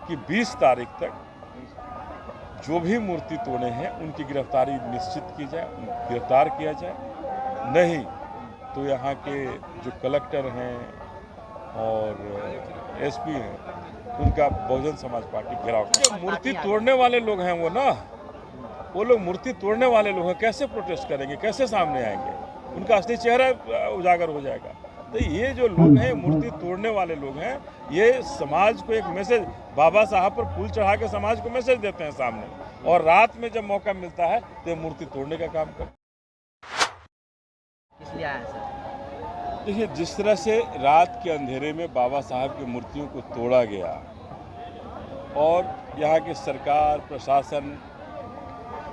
कि 20 तारीख तक जो भी मूर्ति तोड़े हैं उनकी गिरफ्तारी निश्चित की जाए, गिरफ्तार किया जाए। नहीं तो यहाँ के जो कलेक्टर हैं और एसपी हैं उनका बहुजन समाज पार्टी घेराव करेगी। मूर्ति तोड़ने वाले लोग हैं वो लोग मूर्ति तोड़ने वाले लोग हैं, कैसे प्रोटेस्ट करेंगे, कैसे सामने आएंगे, उनका असली चेहरा उजागर हो जाएगा। तो ये जो लोग हैं मूर्ति तोड़ने वाले लोग हैं, ये समाज को एक मैसेज, बाबा साहब पर फूल चढ़ा के समाज को मैसेज देते हैं सामने, और रात में जब मौका मिलता है तो मूर्ति तोड़ने का काम करते हैं। इसलिए आया सर। देखिए, जिस तरह से रात के अंधेरे में बाबा साहब की मूर्तियों को तोड़ा गया और यहाँ की सरकार प्रशासन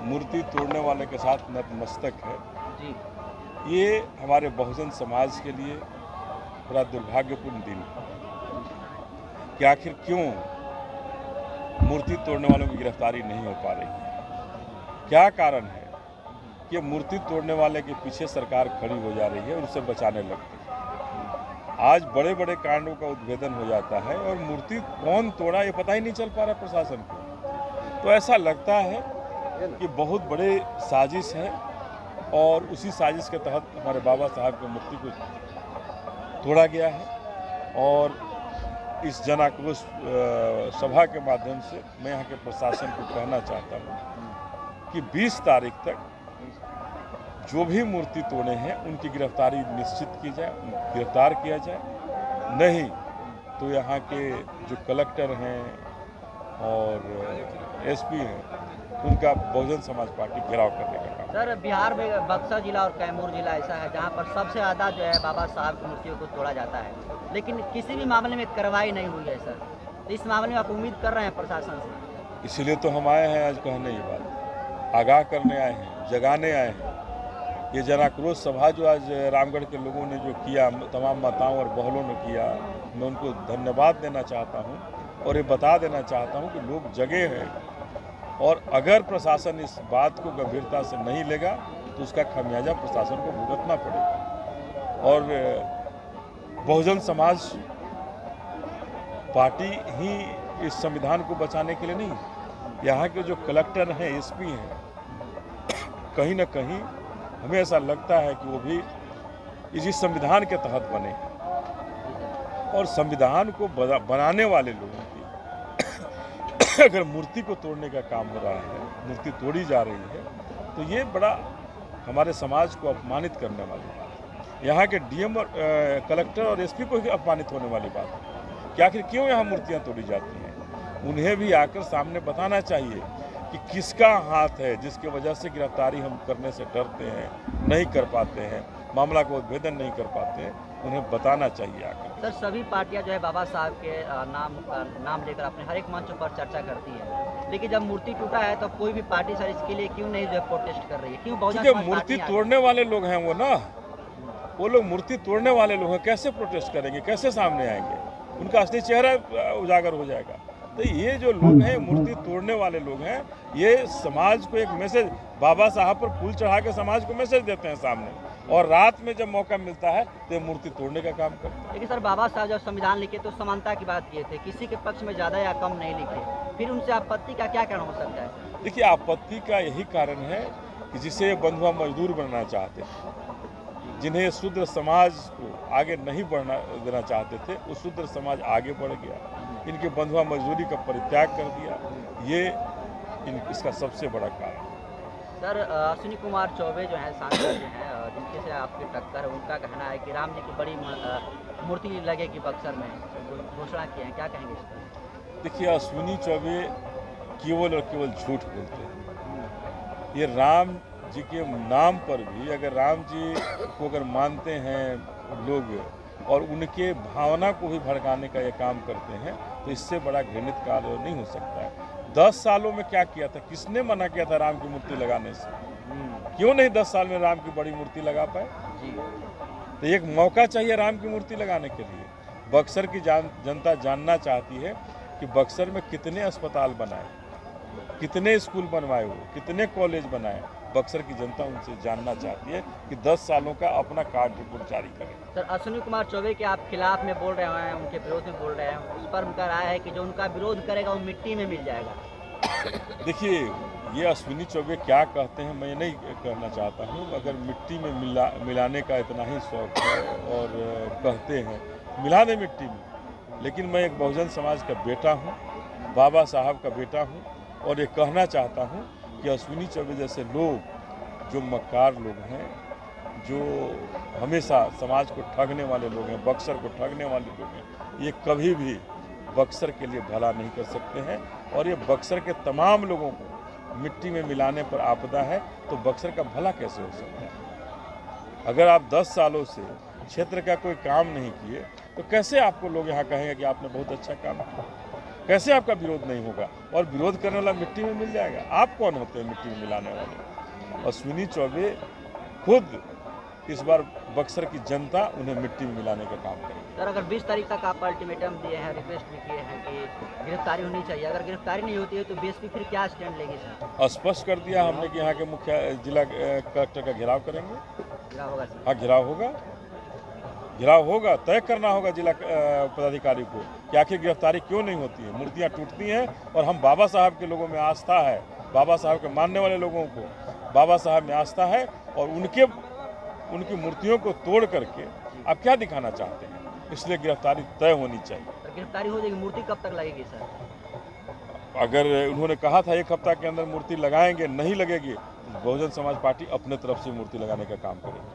मूर्ति तोड़ने वाले के साथ नतमस्तक है जी। ये हमारे बहुजन समाज के लिए बड़ा दुर्भाग्यपूर्ण दिन है कि आखिर क्यों मूर्ति तोड़ने वालों की गिरफ्तारी नहीं हो पा रही है। क्या कारण है कि मूर्ति तोड़ने वाले के पीछे सरकार खड़ी हो जा रही है और उसे बचाने लगती है। आज बड़े बड़े कांडों का उद्भेदन हो जाता है और मूर्ति कौन तोड़ा ये पता ही नहीं चल पा रहा प्रशासन को। तो ऐसा लगता है कि बहुत बड़े साजिश है और उसी साजिश के तहत हमारे बाबा साहब की मूर्ति को तोड़ा गया है। और इस जन आक्रोश सभा के माध्यम से मैं यहाँ के प्रशासन को कहना चाहता हूँ कि 20 तारीख तक जो भी मूर्ति तोड़े हैं उनकी गिरफ्तारी निश्चित की जाए, गिरफ्तार किया जाए। नहीं तो यहाँ के जो कलेक्टर हैं और एसपी हैं उनका बहुजन समाज पार्टी घेराव करने का काम। सर, बिहार में बक्सर जिला और कैमूर जिला ऐसा है जहां पर सबसे ज़्यादा जो है बाबा साहब की मूर्तियों को तोड़ा जाता है, लेकिन किसी भी मामले में कार्रवाई नहीं हुई है सर। तो इस मामले में आप उम्मीद कर रहे हैं प्रशासन से? इसीलिए तो हम आए हैं आज कहने ये बात, आगाह करने आए हैं, जगाने आए हैं। ये जन आक्रोश सभा जो आज रामगढ़ के लोगों ने जो किया, तमाम माताओं और बहनों ने किया, मैं उनको धन्यवाद देना चाहता हूँ और ये बता देना चाहता हूँ कि लोग जगे हैं और अगर प्रशासन इस बात को गंभीरता से नहीं लेगा तो उसका खामियाजा प्रशासन को भुगतना पड़ेगा। और बहुजन समाज पार्टी ही इस संविधान को बचाने के लिए नहीं, यहाँ के जो कलेक्टर हैं, एसपी हैं, कहीं ना कहीं हमें ऐसा लगता है कि वो भी इसी संविधान के तहत बने और संविधान को बनाने वाले लोगों की अगर मूर्ति को तोड़ने का काम हो रहा है, मूर्ति तोड़ी जा रही है, तो ये बड़ा हमारे समाज को अपमानित करने वाली बात है। यहाँ के डीएम और कलेक्टर और एसपी को ही अपमानित होने वाली बात है कि आखिर क्यों यहाँ मूर्तियाँ तोड़ी जाती हैं। उन्हें भी आकर सामने बताना चाहिए कि किसका हाथ है जिसकी वजह से गिरफ्तारी हम करने से डरते हैं, नहीं कर पाते हैं, मामला को उद्भेदन नहीं कर पाते हैं। उन्हें बताना चाहिए आकर। सर, सभी पार्टियां जो है बाबा साहब के नाम लेकर अपने हर एक मंचों पर चर्चा करती है, लेकिन जब मूर्ति टूटा है तो कोई भी पार्टी सर इसके लिए क्यों नहीं जो है प्रोटेस्ट कर रही है? क्यों बहुजन समाज मूर्ति तोड़ने वाले लोग हैं वो लोग मूर्ति तोड़ने वाले लोग हैं, कैसे प्रोटेस्ट करेंगे, कैसे सामने आएंगे, उनका असली चेहरा उजागर हो जाएगा। तो ये जो लोग हैं मूर्ति तोड़ने वाले लोग हैं, ये समाज को एक मैसेज, बाबा साहब पर फूल चढ़ा के समाज को मैसेज देते हैं सामने, और रात में जब मौका मिलता है तो मूर्ति तोड़ने का काम करते हैं। लेकिन सर, बाबा साहब जब संविधान लिखे तो समानता की बात किए थे, किसी के पक्ष में ज़्यादा या कम नहीं लिखे, फिर उनसे आपत्ति का क्या कारण हो सकता है? देखिए, आपत्ति का यही कारण है कि जिसे बंधुआ मजदूर बनना चाहते थे, जिन्हें शूद्र समाज को आगे नहीं बढ़ना देना चाहते थे, वो शूद्र समाज आगे बढ़ गया, इनके बंधुआ मजदूरी का परित्याग कर दिया। ये इसका सबसे बड़ा कारण। सर, अश्विनी कुमार चौबे जो है सांसद जो हैं, जिनके से आपकी टक्कर है, उनका कहना है कि राम जी की बड़ी मूर्ति लगेगी बक्सर में, घोषणा की है, क्या कहेंगे इस पर? देखिए, अश्विनी चौबे केवल और केवल झूठ बोलते हैं। ये राम जी के नाम पर भी अगर राम जी को अगर मानते हैं लोग और उनके भावना को भी भड़काने का ये काम करते हैं, तो इससे बड़ा घृणित कार्य नहीं हो सकता है। 10 सालों में क्या किया था, किसने मना किया था राम की मूर्ति लगाने से? क्यों नहीं 10 साल में राम की बड़ी मूर्ति लगा पाए? तो एक मौका चाहिए राम की मूर्ति लगाने के लिए। बक्सर की जनता जानना चाहती है कि बक्सर में कितने अस्पताल बनाए, कितने स्कूल बनवाए हुए, कितने कॉलेज बनाए, बक्सर की जनता उनसे जानना चाहती है कि 10 सालों का अपना कार्ड रिपोर्ट जारी करें। सर, अश्विनी कुमार चौबे के आप खिलाफ में बोल रहे हैं, उनके विरोध में बोल रहे हैं, उस पर उनका राय है कि जो उनका विरोध करेगा वो मिट्टी में मिल जाएगा। देखिए, ये अश्विनी चौबे क्या कहते हैं मैं नहीं कहना चाहता हूँ। अगर मिट्टी में मिलाने का इतना ही शौक है और कहते हैं मिला दे मिट्टी में, लेकिन मैं एक बहुजन समाज का बेटा हूँ, बाबा साहब का बेटा हूँ और ये कहना चाहता हूँ कि अश्विनी चौबे जैसे लोग जो मक्कार लोग हैं, जो हमेशा समाज को ठगने वाले लोग हैं, बक्सर को ठगने वाले लोग हैं, ये कभी भी बक्सर के लिए भला नहीं कर सकते हैं। और ये बक्सर के तमाम लोगों को मिट्टी में मिलाने पर आपदा है, तो बक्सर का भला कैसे हो सकता है? अगर आप 10 सालों से क्षेत्र का कोई काम नहीं किए तो कैसे आपको लोग यहाँ कहेंगे कि आपने बहुत अच्छा काम किया? कैसे आपका विरोध नहीं होगा? और विरोध करने वाला मिट्टी में मिल जाएगा। आप कौन होते हैं मिट्टी में मिलाने वाले? अश्विनी चौबे खुद इस बार बक्सर की जनता उन्हें मिट्टी में मिलाने का काम करेगी। सर, अगर 20 तारीख तक आप अल्टीमेटम दिए हैं, रिक्वेस्ट भी किए हैं कि गिरफ्तारी होनी चाहिए, अगर गिरफ्तारी नहीं होती है तो बीएसपी फिर क्या स्टैंड लेगी सर? स्पष्ट कर दिया हमने कि यहाँ के मुख्य जिला कलेक्टर का घेराव करेंगे। क्या होगा सर? हाँ, घेराव होगा। तय करना होगा जिला पदाधिकारी को कि आखिर गिरफ्तारी क्यों नहीं होती है। मूर्तियाँ टूटती हैं और हम बाबा साहब के लोगों में आस्था है, बाबा साहब के मानने वाले लोगों को बाबा साहब में आस्था है और उनकी मूर्तियों को तोड़ करके आप क्या दिखाना चाहते हैं? इसलिए गिरफ्तारी तय होनी चाहिए। सर, गिरफ्तारी हो जाएगी, मूर्ति कब तक लगेगी सर? अगर उन्होंने कहा था 1 हफ्ता के अंदर मूर्ति लगाएंगे, नहीं लगेगी, बहुजन समाज पार्टी अपने तरफ से मूर्ति लगाने का काम करेगी।